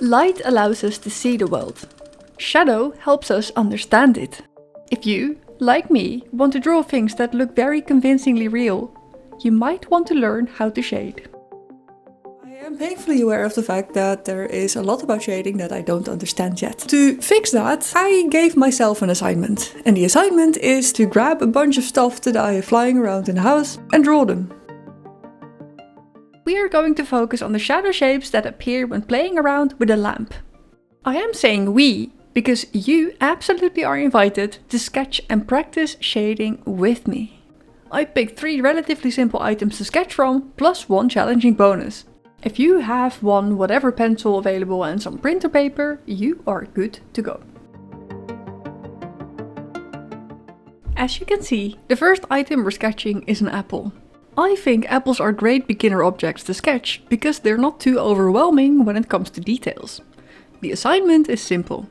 Light allows us to see the world. Shadow helps us understand it. If you, like me, want to draw things that look very convincingly real, you might want to learn how to shade. I am painfully aware of the fact that there is a lot about shading that I don't understand yet. To fix that, I gave myself an assignment. And the assignment is to grab a bunch of stuff that I have flying around in the house and draw them. We are going to focus on the shadow shapes that appear when playing around with a lamp. I am saying we, because you absolutely are invited to sketch and practice shading with me. I picked 3 relatively simple items to sketch from, plus 1 challenging bonus. If you have whatever pencil available and some printer paper, you are good to go. As you can see, the first item we're sketching is an apple. I think apples are great beginner objects to sketch because they're not too overwhelming when it comes to details. The assignment is simple.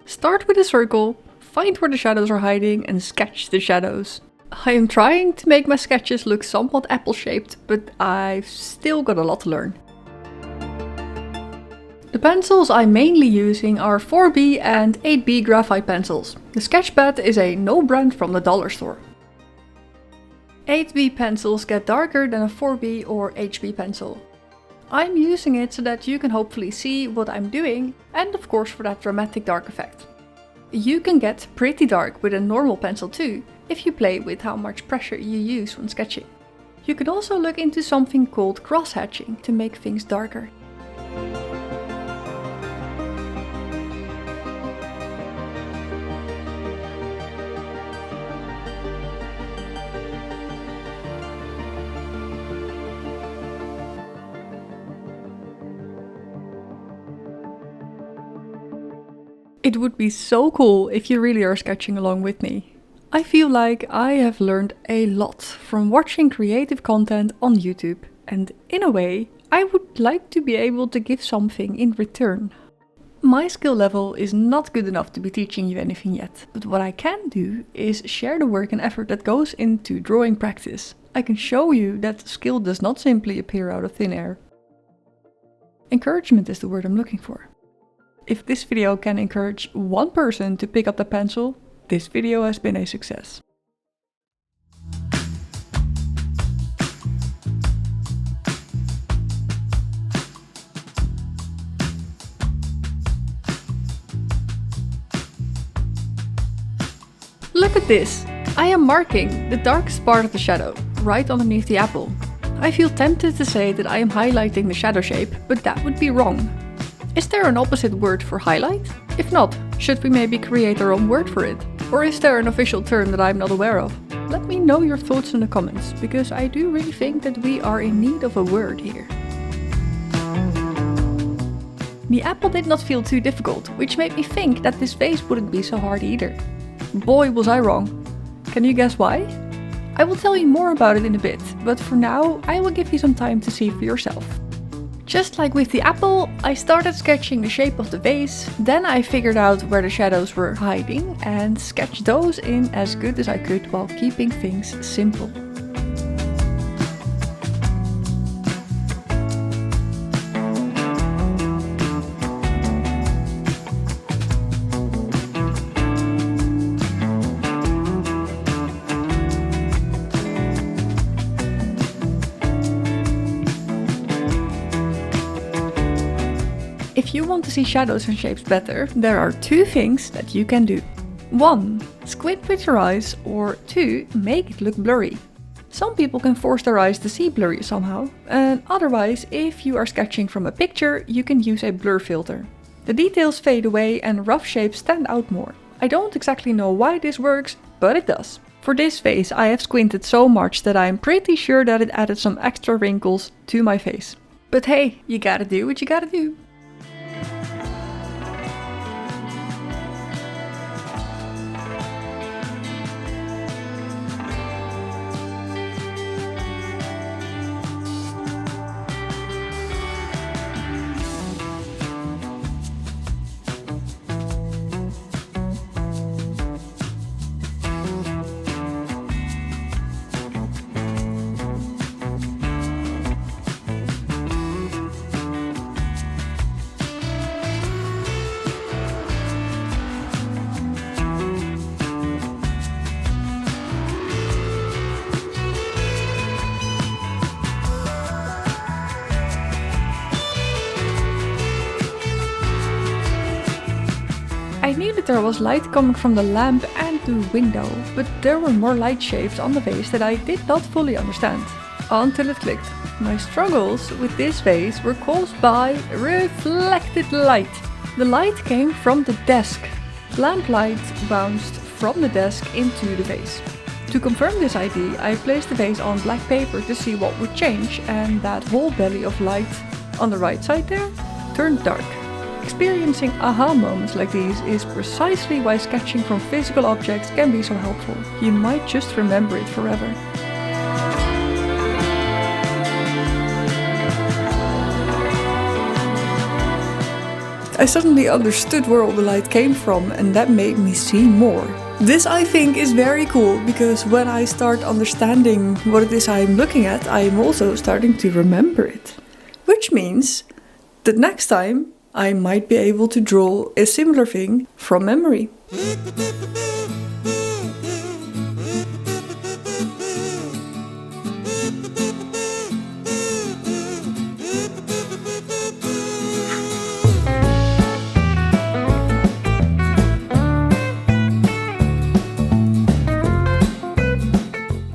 Start with a circle, find where the shadows are hiding and sketch the shadows. I am trying to make my sketches look somewhat apple-shaped, but I've still got a lot to learn. The pencils I'm mainly using are 4B and 8B graphite pencils. The sketchpad is a no brand from the dollar store. 8B pencils get darker than a 4B or HB pencil. I'm using it so that you can hopefully see what I'm doing and of course for that dramatic dark effect. You can get pretty dark with a normal pencil too, if you play with how much pressure you use when sketching. You could also look into something called cross-hatching to make things darker. It would be so cool if you really are sketching along with me. I feel like I have learned a lot from watching creative content on YouTube, and in a way, I would like to be able to give something in return. My skill level is not good enough to be teaching you anything yet, but what I can do is share the work and effort that goes into drawing practice. I can show you that skill does not simply appear out of thin air. Encouragement is the word I'm looking for. If this video can encourage one person to pick up the pencil, this video has been a success. Look at this! I am marking the darkest part of the shadow, right underneath the apple. I feel tempted to say that I am highlighting the shadow shape, but that would be wrong. Is there an opposite word for highlight? If not, should we maybe create our own word for it? Or is there an official term that I'm not aware of? Let me know your thoughts in the comments, because I do really think that we are in need of a word here. The apple did not feel too difficult, which made me think that this vase wouldn't be so hard either. Boy, was I wrong. Can you guess why? I will tell you more about it in a bit, but for now I will give you some time to see for yourself. Just like with the apple, I started sketching the shape of the vase, then I figured out where the shadows were hiding and sketched those in as good as I could while keeping things simple. If you want to see shadows and shapes better, there are 2 things that you can do. 1. Squint with your eyes, or 2. Make it look blurry. Some people can force their eyes to see blurry somehow, and otherwise, if you are sketching from a picture, you can use a blur filter. The details fade away and rough shapes stand out more. I don't exactly know why this works, but it does. For this face I have squinted so much that I am pretty sure that it added some extra wrinkles to my face. But hey, you gotta do what you gotta do. I knew that there was light coming from the lamp and the window, but there were more light shapes on the vase that I did not fully understand. Until it clicked. My struggles with this vase were caused by reflected light. The light came from the desk. Lamp light bounced from the desk into the vase. To confirm this idea, I placed the vase on black paper to see what would change, and that whole belly of light on the right side there turned dark. Experiencing aha moments like these is precisely why sketching from physical objects can be so helpful. You might just remember it forever. I suddenly understood where all the light came from, and that made me see more. This, I think, is very cool, because when I start understanding what it is I'm looking at, I'm also starting to remember it. Which means that next time I might be able to draw a similar thing from memory.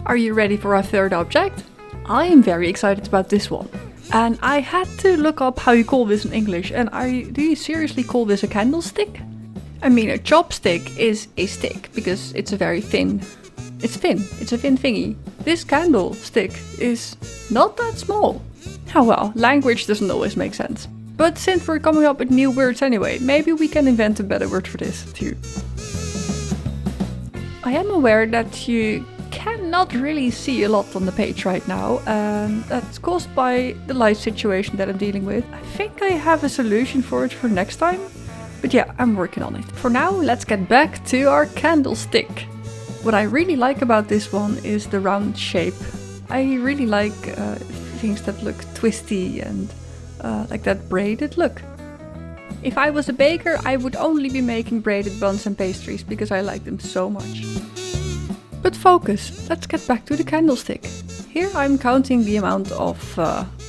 Are you ready for our third object? I am very excited about this one. And I had to look up how you call this in English. And do you seriously call this a candlestick? I mean, a chopstick is a stick because it's a very thin. It's thin. It's a thin thingy. This candlestick is not that small. Oh well, language doesn't always make sense. But since we're coming up with new words anyway, maybe we can invent a better word for this too. I am aware that you cannot really see a lot on the page right now, and that's caused by the light situation that I'm dealing with. I think I have a solution for it for next time, but yeah, I'm working on it. For now, let's get back to our candlestick. What I really like about this one is the round shape. I really like things that look twisty and like that braided look. If I was a baker, I would only be making braided buns and pastries because I like them so much. But focus, let's get back to the candlestick. Here I'm counting the amount of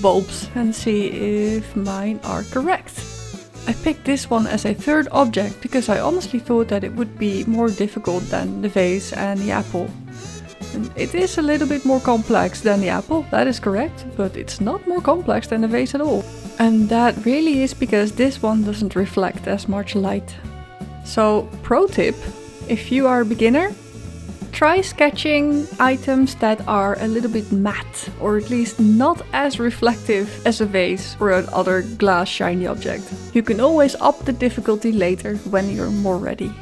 bulbs and see if mine are correct. I picked this one as a third object because I honestly thought that it would be more difficult than the vase and the apple. And it is a little bit more complex than the apple, that is correct, but it's not more complex than the vase at all. And that really is because this one doesn't reflect as much light. So, pro tip, if you are a beginner, try sketching items that are a little bit matte, or at least not as reflective as a vase or another glass shiny object. You can always up the difficulty later when you're more ready.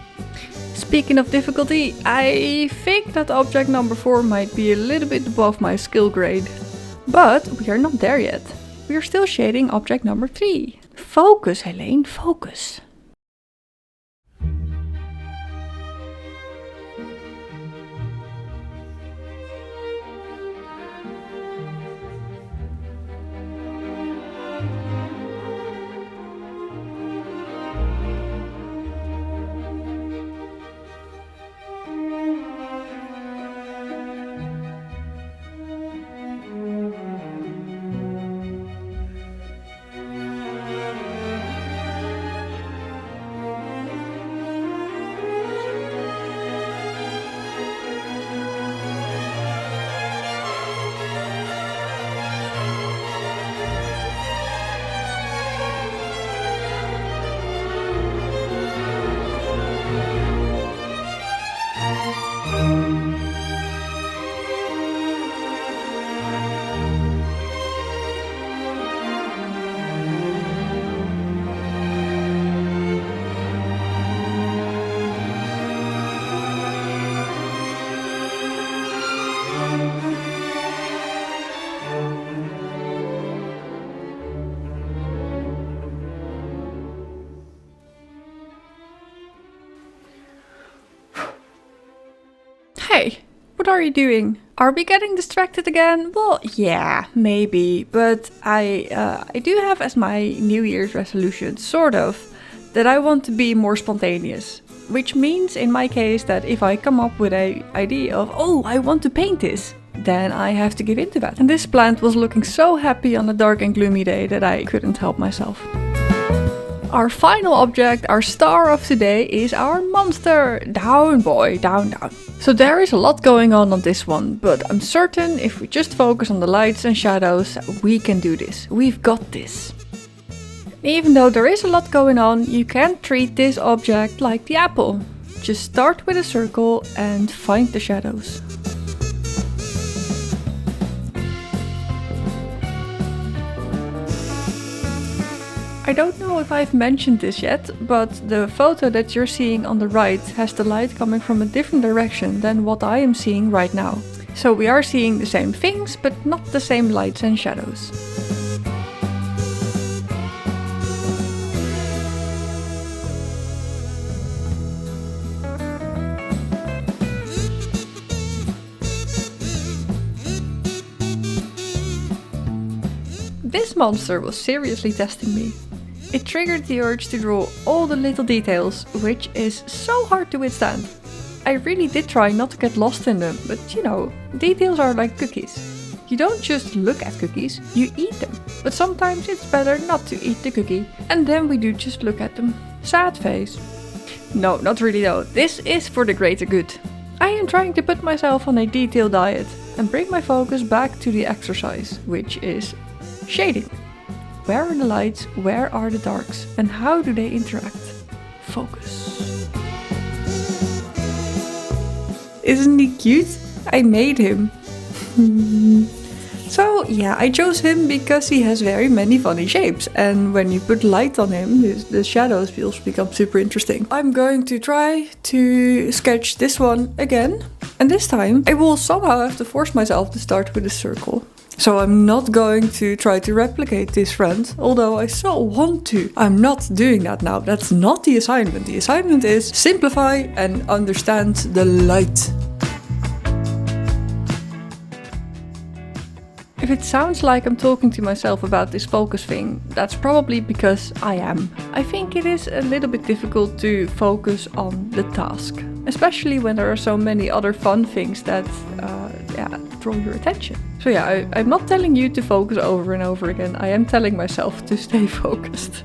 Speaking of difficulty, I think that object number 4 might be a little bit above my skill grade. But we are not there yet. We are still shading object number 3. Focus, Heleen, focus. Hey, what are you doing? Are we getting distracted again? Well, yeah, maybe, but I do have as my New Year's resolution, sort of, that I want to be more spontaneous. Which means, in my case, that if I come up with an idea of, oh, I want to paint this, then I have to give in to that. And this plant was looking so happy on a dark and gloomy day that I couldn't help myself. Our final object, our star of today, is our monster. Down, boy, down, down. So there is a lot going on this one, but I'm certain if we just focus on the lights and shadows, we can do this. We've got this. Even though there is a lot going on, you can't treat this object like the apple. Just start with a circle and find the shadows. I don't know if I've mentioned this yet, but the photo that you're seeing on the right has the light coming from a different direction than what I am seeing right now. So we are seeing the same things, but not the same lights and shadows. This monster was seriously testing me. It triggered the urge to draw all the little details, which is so hard to withstand. I really did try not to get lost in them, but you know, details are like cookies. You don't just look at cookies, you eat them. But sometimes it's better not to eat the cookie, and then we do just look at them. Sad face. No, not really though, this is for the greater good. I am trying to put myself on a detail diet and bring my focus back to the exercise, which is shading. Where are the lights, where are the darks, and how do they interact? Focus. Isn't he cute? I made him. So yeah, I chose him because he has very many funny shapes, and when you put light on him, the shadows will become super interesting. I'm going to try to sketch this one again, and this time I will somehow have to force myself to start with a circle. So I'm not going to try to replicate this friend, although I so want to. I'm not doing that now. That's not the assignment. The assignment is simplify and understand the light. If it sounds like I'm talking to myself about this focus thing, that's probably because I am. I think it is a little bit difficult to focus on the task, especially when there are so many other fun things that draw your attention. So yeah, I'm not telling you to focus over and over again. I am telling myself to stay focused.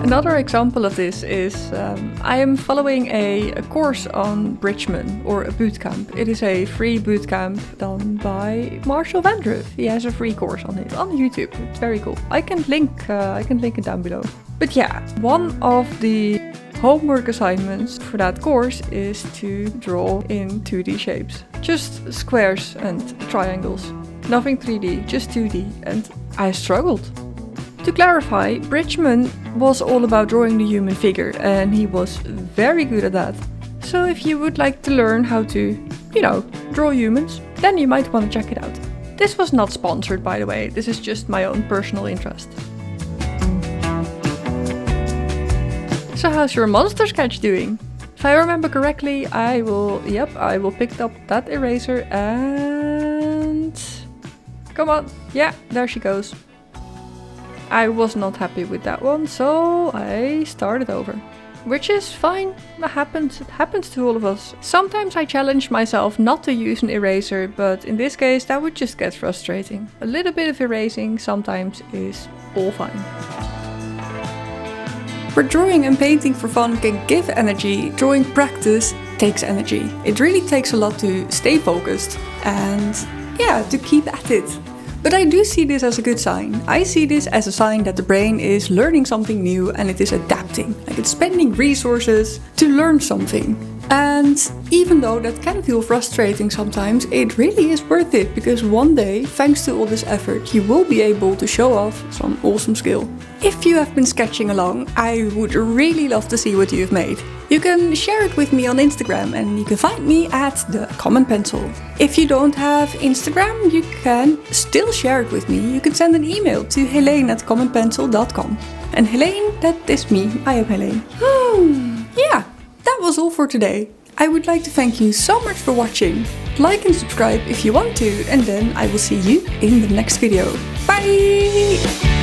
Another example of this is I am following a course on Bridgman, or a bootcamp. It is a free bootcamp done by Marshall Vandruff. He has a free course on it on YouTube. It's very cool. I can link it down below. But yeah, one of the homework assignments for that course is to draw in 2D shapes. Just squares and triangles. Nothing 3D, just 2D, and I struggled. To clarify, Bridgman was all about drawing the human figure, and he was very good at that. So if you would like to learn how to, draw humans, then you might want to check it out. This was not sponsored, by the way, this is just my own personal interest. So how's your monster sketch doing? If I remember correctly, I will pick up that eraser and... Come on, yeah, there she goes. I was not happy with that one, so I started over. Which is fine, it happens to all of us. Sometimes I challenge myself not to use an eraser, but in this case that would just get frustrating. A little bit of erasing sometimes is all fine. Where drawing and painting for fun can give energy, drawing practice takes energy. It really takes a lot to stay focused and to keep at it. But I do see this as a good sign. I see this as a sign that the brain is learning something new and it is adapting. Like it's spending resources to learn something. And even though that can feel frustrating sometimes, it really is worth it, because one day, thanks to all this effort, you will be able to show off some awesome skill. If you have been sketching along, I would really love to see what you've made. You can share it with me on Instagram, and you can find me at the Common Pencil. If you don't have Instagram, you can still share it with me. You can send an email to Heleen@commonpencil.com. And Heleen, that is me. I am Heleen. That was all for today. I would like to thank you so much for watching. Like and subscribe if you want to, and then I will see you in the next video. Bye!